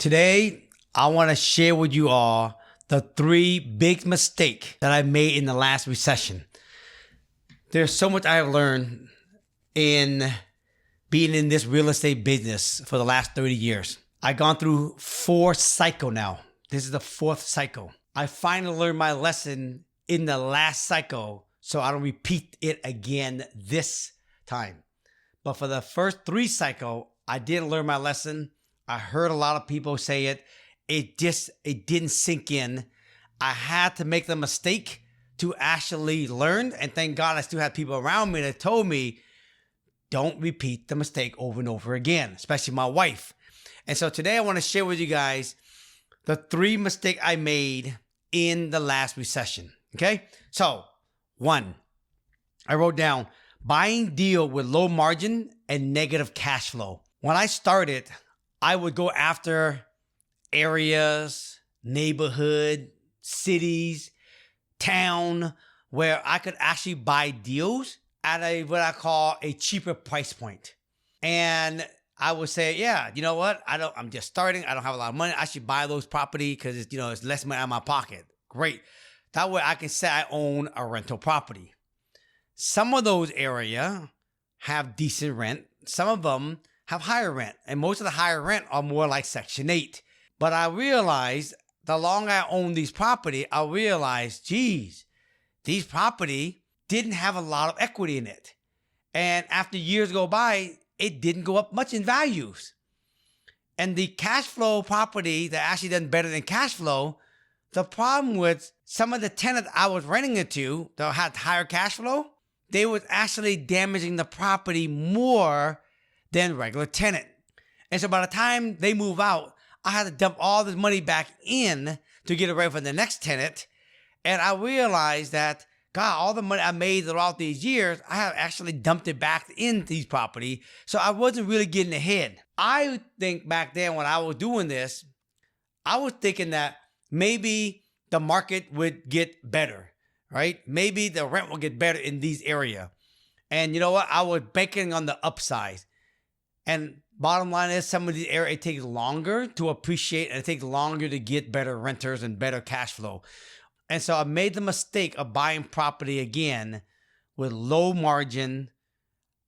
Today, I want to share with you all the 3 big mistakes that I made in the last recession. There's so much I have learned in being in this real estate business for the last 30 years. I've gone through 4 cycles now. This is the 4th cycle. I finally learned my lesson in the last cycle, so I don't repeat it again this time. But for the first 3 cycles, I didn't learn my lesson. I heard a lot of people say it. It didn't sink in. I had to make the mistake to actually learn. And thank God I still had people around me that told me, don't repeat the mistake over and over again, especially my wife. And so today I want to share with you guys the 3 mistakes I made in the last recession. Okay. So 1, I wrote down buying deal with low margin and negative cash flow. When I started, I would go after areas, neighborhood, cities, town, where I could actually buy deals at what I call a cheaper price point. And I would say, yeah, you know what? I'm just starting. I don't have a lot of money. I should buy those property because it's less money out of my pocket. Great. That way I can say I own a rental property. Some of those areas have decent rent. Some of them have higher rent. And most of the higher rent are more like Section 8. But I realized the longer I own these property, I realized, geez, these property didn't have a lot of equity in it. And after years go by, it didn't go up much in values. And the cash flow property that actually done better than cash flow, the problem with some of the tenants I was renting it to that had higher cash flow, they was actually damaging the property more than regular tenant. And so by the time they move out, I had to dump all this money back in to get it ready for the next tenant. And I realized that, God, all the money I made throughout these years, I have actually dumped it back into these property. So I wasn't really getting ahead. I think back then when I was doing this, I was thinking that maybe the market would get better, right? Maybe the rent will get better in these areas. And you know what? I was banking on the upside. And bottom line is, some of these areas, it takes longer to appreciate and it takes longer to get better renters and better cash flow. And so I made the mistake of buying property again with low margin.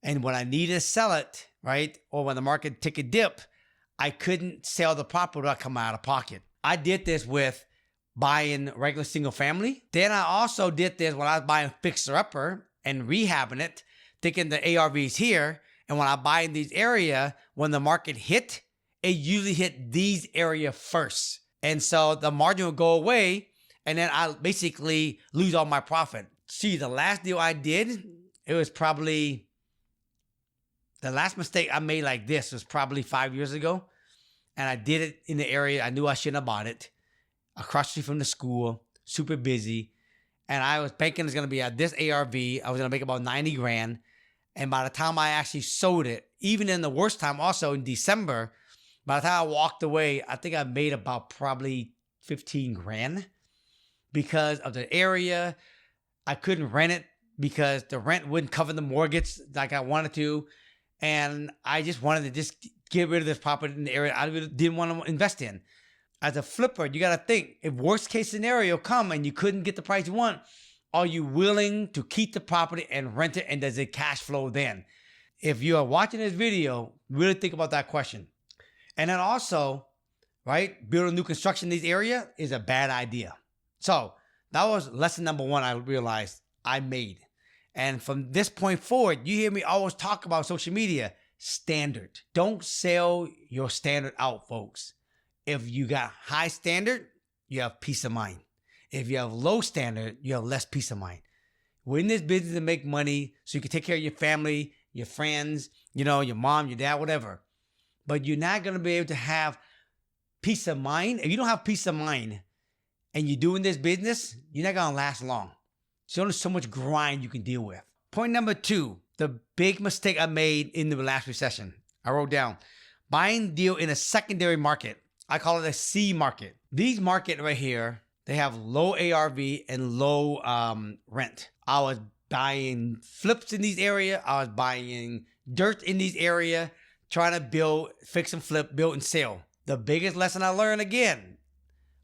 And when I needed to sell it, right, or when the market took a dip, I couldn't sell the property without coming out of pocket. I did this with buying regular single family. Then I also did this when I was buying fixer-upper and rehabbing it, thinking the ARV's here. And when I buy in these areas, when the market hit, it usually hit these areas first. And so the margin will go away, and then I basically lose all my profit. See, the last deal I did, it was probably, the last mistake I made like this was probably 5 years ago. And I did it in the area I knew I shouldn't have bought it. Across the street from the school, super busy. And I was banking it's going to be at this ARV. I was going to make about 90 grand. And by the time I actually sold it, even in the worst time, also in December, by the time I walked away, I think I made about probably 15 grand because of the area. I couldn't rent it because the rent wouldn't cover the mortgage like I wanted to. And I just wanted to just get rid of this property in the area I really didn't want to invest in. As a flipper, you got to think, if worst case scenario come and you couldn't get the price you want, are you willing to keep the property and rent it, and does it cash flow then? If you are watching this video, really think about that question. And then also, right, building new construction in these areas is a bad idea. So that was lesson number 1 I realized I made. And from this point forward, you hear me always talk about social media, standard. Don't sell your standard out, folks. If you got high standard, you have peace of mind. If you have low standard, you have less peace of mind. We're in this business to make money so you can take care of your family, your friends, your mom, your dad, whatever. But you're not going to be able to have peace of mind. If you don't have peace of mind and you're doing this business, you're not going to last long. There's only so much grind you can deal with. Point number 2, the big mistake I made in the last recession. I wrote down, buying deal in a secondary market. I call it a C market. These market right here, they have low ARV and low rent. I was buying flips in these areas. I was buying dirt in these areas, trying to build, fix and flip, build and sell. The biggest lesson I learned again,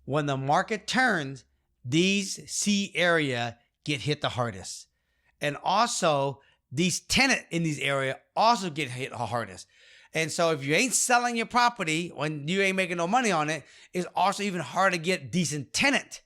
when the market turns, these C area get hit the hardest. And also, these tenants in these area also get hit the hardest. And so if you ain't selling your property when you ain't making no money on it, it's also even hard to get decent tenant.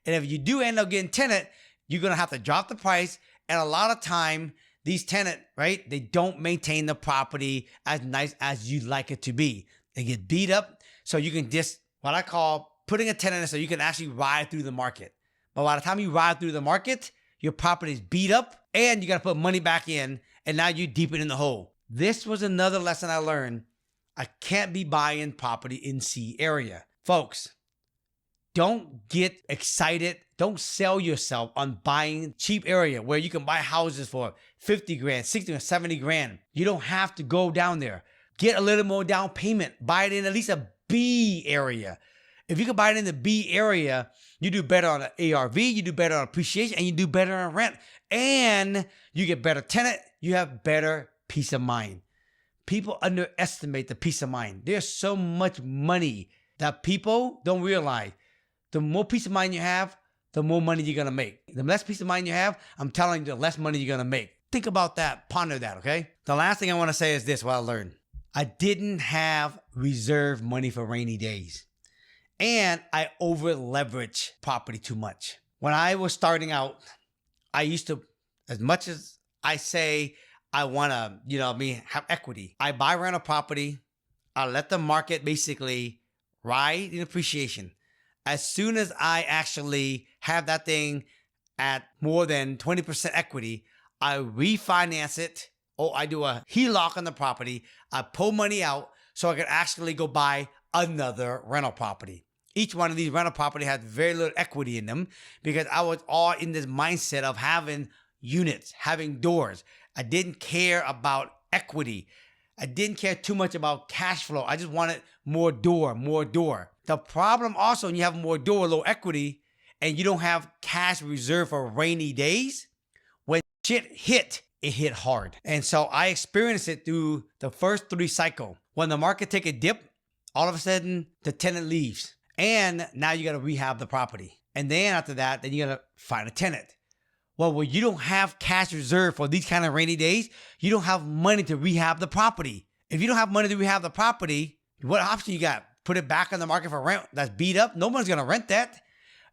And if you do end up getting tenant, you're going to have to drop the price. And a lot of time, these tenant, right, they don't maintain the property as nice as you'd like it to be. They get beat up. So you can just, what I call putting a tenant in so you can actually ride through the market. But by the time you ride through the market, your property is beat up and you got to put money back in. And now you're deep in the hole. This was another lesson I learned. I can't be buying property in C area. Folks, don't get excited. Don't sell yourself on buying cheap area where you can buy houses for 50 grand, 60 or 70 grand. You don't have to go down there. Get a little more down payment. Buy it in at least a B area. If you can buy it in the B area, you do better on the ARV, you do better on appreciation, and you do better on rent. And you get better tenant, you have better peace of mind. People underestimate the peace of mind. There's so much money that people don't realize. The more peace of mind you have, the more money you're going to make. The less peace of mind you have, I'm telling you, the less money you're going to make. Think about that. Ponder that, okay? The last thing I want to say is this, what I learned. I didn't have reserve money for rainy days. And I over leveraged property too much. When I was starting out, I used to, as much as I say I want to, have equity, I buy rental property. I let the market basically ride in appreciation. As soon as I actually have that thing at more than 20% equity, I refinance it, or I do a HELOC on the property. I pull money out so I can actually go buy another rental property. Each one of these rental property had very little equity in them because I was all in this mindset of having units, having doors. I didn't care about equity. I didn't care too much about cash flow. I just wanted more door, more door. The problem also when you have more door, low equity, and you don't have cash reserved for rainy days, when shit hit, it hit hard. And so I experienced it through the first 3 cycles. When the market take a dip, all of a sudden the tenant leaves. And now you got to rehab the property. And then after that, then you got to find a tenant. Well, when you don't have cash reserved for these kind of rainy days, you don't have money to rehab the property. If you don't have money to rehab the property, what option you got? Put it back on the market for rent that's beat up? No one's going to rent that.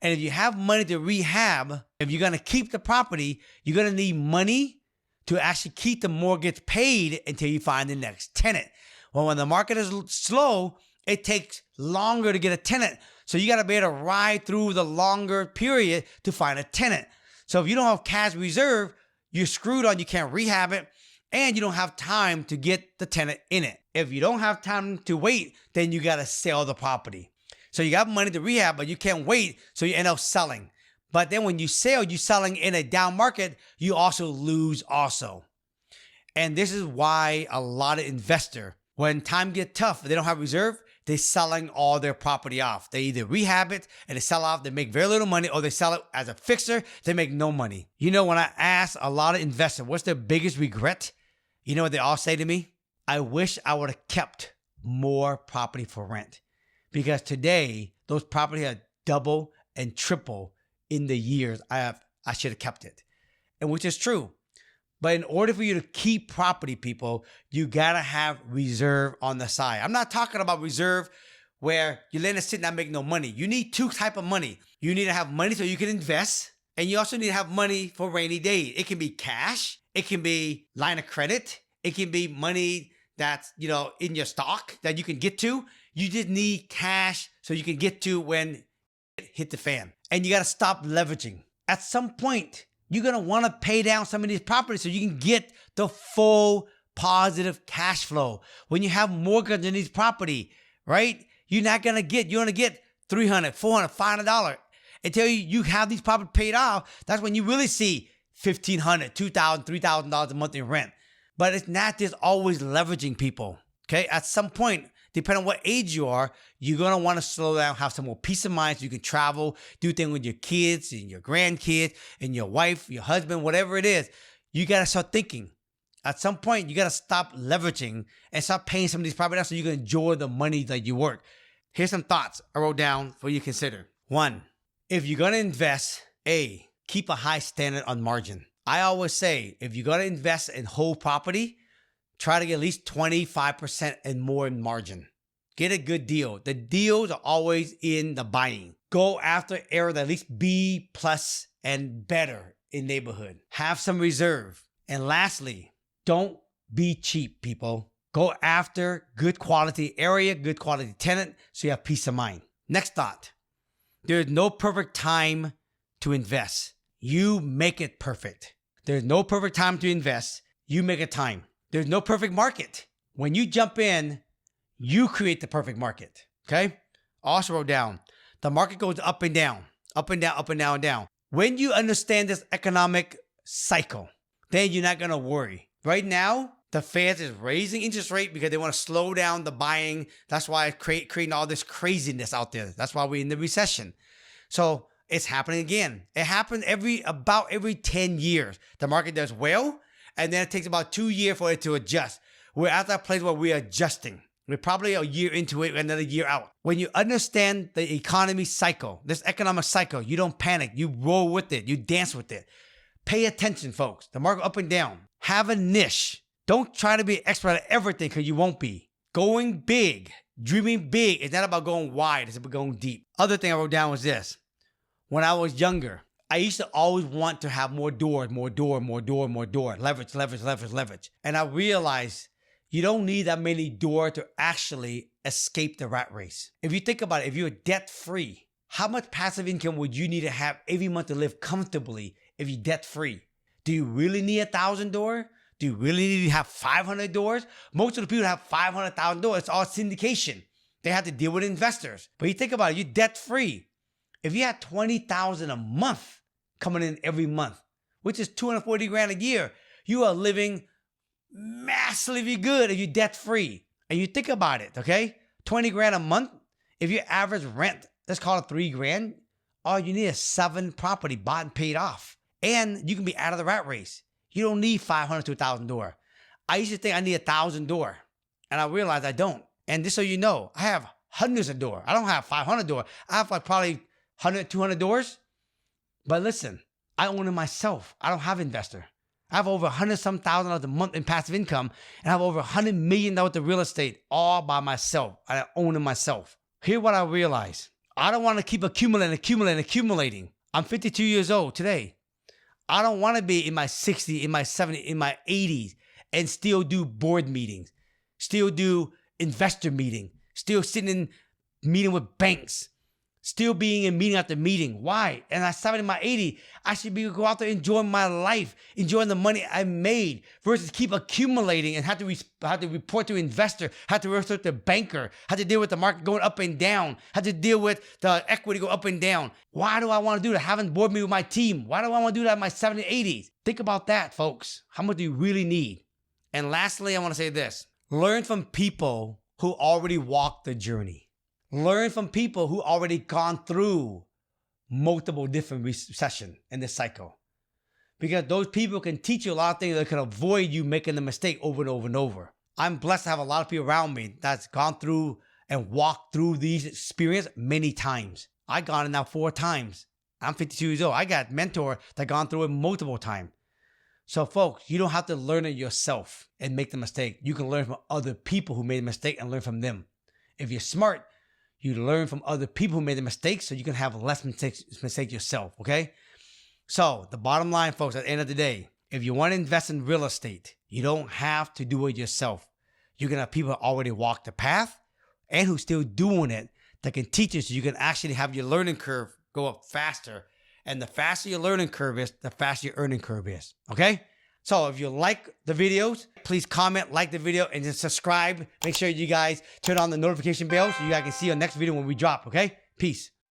And if you have money to rehab, if you're going to keep the property, you're going to need money to actually keep the mortgage paid until you find the next tenant. Well, when the market is slow, it takes longer to get a tenant. So you got to be able to ride through the longer period to find a tenant. So if you don't have cash reserve, you're screwed on. You can't rehab it, and you don't have time to get the tenant in it. If you don't have time to wait, then you got to sell the property. So you got money to rehab, but you can't wait, so you end up selling. But then when you sell, you're selling in a down market, you also lose also. And this is why a lot of investors, when time gets tough, they don't have reserve, they're selling all their property off. They either rehab it and they sell off, they make very little money, or they sell it as a fixer, they make no money. You know, when I ask a lot of investors, what's their biggest regret? You know what they all say to me? I wish I would have kept more property for rent. Because today, those properties are double and triple in the years I should have kept it. And which is true. But in order for you to keep property, people, you gotta have reserve on the side. I'm not talking about reserve where you're letting it sit and not make no money. You need 2 types of money. You need to have money so you can invest, and you also need to have money for rainy days. It can be cash, it can be line of credit, it can be money that's, in your stock that you can get to. You just need cash so you can get to when it hit the fan. And you gotta stop leveraging. At some point, you're going to want to pay down some of these properties so you can get the full positive cash flow. When you have mortgage on these property, right? You're going to get $300, $400, $500. Until you have these properties paid off, that's when you really see $1,500, $2,000, $3,000 a month in rent. But it's not just always leveraging, people. Okay? At some point, depending on what age you are, you're going to want to slow down, have some more peace of mind so you can travel, do things with your kids and your grandkids and your wife, your husband, whatever it is. You got to start thinking. At some point, you got to stop leveraging and stop paying some of these properties so you can enjoy the money that you work. Here's some thoughts I wrote down for you to consider. 1, if you're going to invest, keep a high standard on margin. I always say, if you're going to invest in whole property, try to get at least 25% and more in margin. Get a good deal. The deals are always in the buying. Go after area that at least B plus and better in neighborhood. Have some reserve. And lastly, don't be cheap, people. Go after good quality area, good quality tenant, so you have peace of mind. Next thought. There's no perfect time to invest. You make it perfect. There's no perfect time to invest. You make a time. There's no perfect market. When you jump in, you create the perfect market. Okay? Also wrote down, the market goes up and down, up and down, up and down, and down. When you understand this economic cycle, then you're not going to worry. Right now, the Fed is raising interest rate because they want to slow down the buying. That's why it's creating all this craziness out there. That's why we're in the recession. So it's happening again. It happens about every 10 years. The market does well, and then it takes about 2 years for it to adjust. We're at that place where we're adjusting. We're probably a year into it, another year out. When you understand the economy cycle, this economic cycle, you don't panic. You roll with it. You dance with it. Pay attention, folks. The market up and down. Have a niche. Don't try to be expert at everything because you won't be. Going big, dreaming big, is not about going wide. It's about going deep. Other thing I wrote down was this. When I was younger, I used to always want to have more doors, more door, more door, more door. Leverage, leverage, leverage, leverage. And I realized you don't need that many doors to actually escape the rat race. If you think about it, if you're debt-free, how much passive income would you need to have every month to live comfortably if you're debt-free? Do you really need 1,000 doors? Do you really need to have 500 doors? Most of the people that have 500,000 doors, it's all syndication. They have to deal with investors. But you think about it, you're debt-free. If you had 20,000 a month coming in every month, which is 240 grand a year, you are living massively good if you're debt-free. And you think about it, okay? 20 grand a month, if your average rent, let's call it 3 grand, all you need is 7 property bought and paid off. And you can be out of the rat race. You don't need 500 to 1,000 doors. I used to think I need 1,000 doors, and I realized I don't. And just so you know, I have hundreds of doors. I don't have 500 doors. I have like probably 100, 200 doors. But listen, I own it myself. I don't have an investor. I have over 100-some thousand dollars a month in passive income, and I have over $100 million in real estate all by myself. I own it myself. Here's what I realized. I don't want to keep accumulating. I'm 52 years old today. I don't want to be in my 60s, in my 70s, in my 80s and still do board meetings, still do investor meeting, still sitting in meeting with banks, still being in meeting after meeting. Why? And I 70 in my 80s, I should be go out there enjoying my life, enjoying the money I made versus keep accumulating and have to report to investor, have to report to banker, have to deal with the market going up and down, have to deal with the equity go up and down. Why do I want to do that? Having board meeting with my team. Why do I want to do that in my 70s, 80s? Think about that, folks. How much do you really need? And lastly, I want to say this. Learn from people who already walked the journey. Learn from people who already gone through multiple different recessions in this cycle. Because those people can teach you a lot of things that can avoid you making the mistake over and over and over. I'm blessed to have a lot of people around me that's gone through and walked through these experiences many times. I've gone it now 4 times. I'm 52 years old. I got a mentor that gone through it multiple times. So folks, you don't have to learn it yourself and make the mistake. You can learn from other people who made a mistake and learn from them. If you're smart, you learn from other people who made the mistakes so you can have less mistakes yourself, okay? So the bottom line, folks, at the end of the day, if you want to invest in real estate, you don't have to do it yourself. You can have people who already walked the path and who still doing it that can teach you so you can actually have your learning curve go up faster. And the faster your learning curve is, the faster your earning curve is, okay? So if you like the videos, please comment, like the video, and then subscribe. Make sure you guys turn on the notification bell so you guys can see our next video when we drop, okay? Peace.